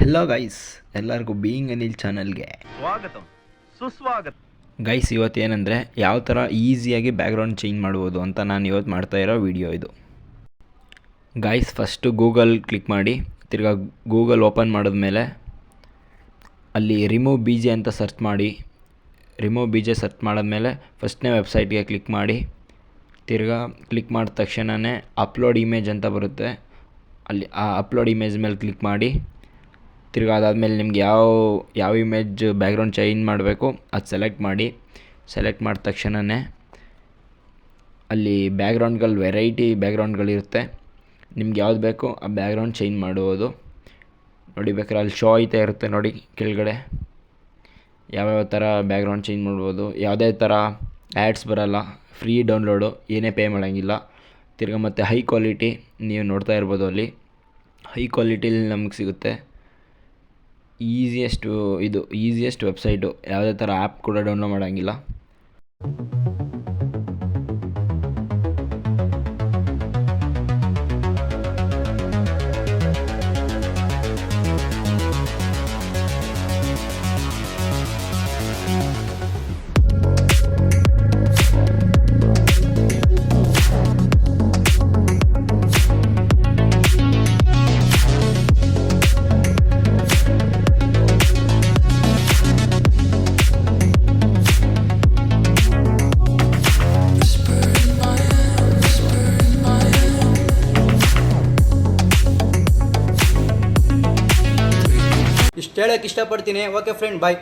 Hello guys, ಎಲ್ಲರಿಗೂ being Anil ಚಾನಲ್ಗೆ ಸ್ವಾಗತ ಸುಸ್ವಾಗತ. ಗೈಸ್, ಇವತ್ತು ಏನಂದರೆ ಯಾವ ಥರ ಈಸಿಯಾಗಿ ಬ್ಯಾಕ್ಗ್ರೌಂಡ್ ಚೇಂಜ್ ಮಾಡ್ಬೋದು ಅಂತ ನಾನು ಇವತ್ತು ಮಾಡ್ತಾಯಿರೋ ವಿಡಿಯೋ ಇದು. ಗೈಸ್, ಫಸ್ಟು ಗೂಗಲ್ ಕ್ಲಿಕ್ ಮಾಡಿ, ತಿರ್ಗಾ ಗೂಗಲ್ ಓಪನ್ ಮಾಡಿದ್ಮೇಲೆ ಅಲ್ಲಿ ರಿಮೂವ್ ಬಿ ಜೆ ಅಂತ ಸರ್ಚ್ ಮಾಡಿ. ರಿಮೂವ್ ಬಿ ಜೆ ಸರ್ಚ್ ಮಾಡಿದ್ಮೇಲೆ ಫಸ್ಟ್ನೇ ವೆಬ್ಸೈಟ್ಗೆ ಕ್ಲಿಕ್ ಮಾಡಿ. ತಿರ್ಗಾ ಕ್ಲಿಕ್ ಮಾಡಿದ ತಕ್ಷಣವೇ ಅಪ್ಲೋಡ್ ಇಮೇಜ್ ಅಂತ ಬರುತ್ತೆ. ಅಲ್ಲಿ ಆ ಅಪ್ಲೋಡ್ ಇಮೇಜ್ ಮೇಲೆ ಕ್ಲಿಕ್ ಮಾಡಿ. ತಿರ್ಗಾ ಅದಾದಮೇಲೆ ನಿಮ್ಗೆ ಯಾವ ಇಮೇಜ್ ಬ್ಯಾಕ್ಗ್ರೌಂಡ್ ಚೇಂಜ್ ಮಾಡಬೇಕು ಅದು ಸೆಲೆಕ್ಟ್ ಮಾಡಿ. ಸೆಲೆಕ್ಟ್ ಮಾಡಿದ ತಕ್ಷಣವೇ ಅಲ್ಲಿ ಬ್ಯಾಕ್ಗ್ರೌಂಡ್ಗಳು ವೆರೈಟಿ ಬ್ಯಾಕ್ಗ್ರೌಂಡ್ಗಳಿರುತ್ತೆ. ನಿಮ್ಗೆ ಯಾವ್ದು ಬೇಕೋ ಆ ಬ್ಯಾಕ್ಗ್ರೌಂಡ್ ಚೇಂಜ್ ಮಾಡುವುದು. ನೋಡಿ, ಬೇಕಾದ್ರೆ ಅಲ್ಲಿ ಶೋ ಐತೆ ಇರುತ್ತೆ ನೋಡಿ ಕೆಳಗಡೆ, ಯಾವ್ಯಾವ ಥರ ಬ್ಯಾಕ್ಗ್ರೌಂಡ್ ಚೇಂಜ್ ಮಾಡ್ಬೋದು. ಯಾವುದೇ ಥರ ಆ್ಯಡ್ಸ್ ಬರೋಲ್ಲ, ಫ್ರೀ ಡೌನ್ಲೋಡು, ಏನೇ ಪೇ ಮಾಡೋಂಗಿಲ್ಲ. ತಿರ್ಗಾ ಮತ್ತು ಹೈ ಕ್ವಾಲಿಟಿ ನೀವು ನೋಡ್ತಾ ಇರ್ಬೋದು, ಅಲ್ಲಿ ಹೈ ಕ್ವಾಲಿಟಿಲಿ ನಮಗೆ ಸಿಗುತ್ತೆ. ಈಸಿಯೆಸ್ಟ್ ವೆಬ್ಸೈಟು, ಯಾವುದೇ ಥರ ಆ್ಯಪ್ ಕೂಡ ಡೌನ್ಲೋಡ್ ಮಾಡೋಂಗಿಲ್ಲ. ಇಷ್ಟು ಹೇಳೋಕ್ಕೆ ಇಷ್ಟಪಡ್ತೀನಿ. ಓಕೆ ಫ್ರೆಂಡ್, ಬಾಯ್.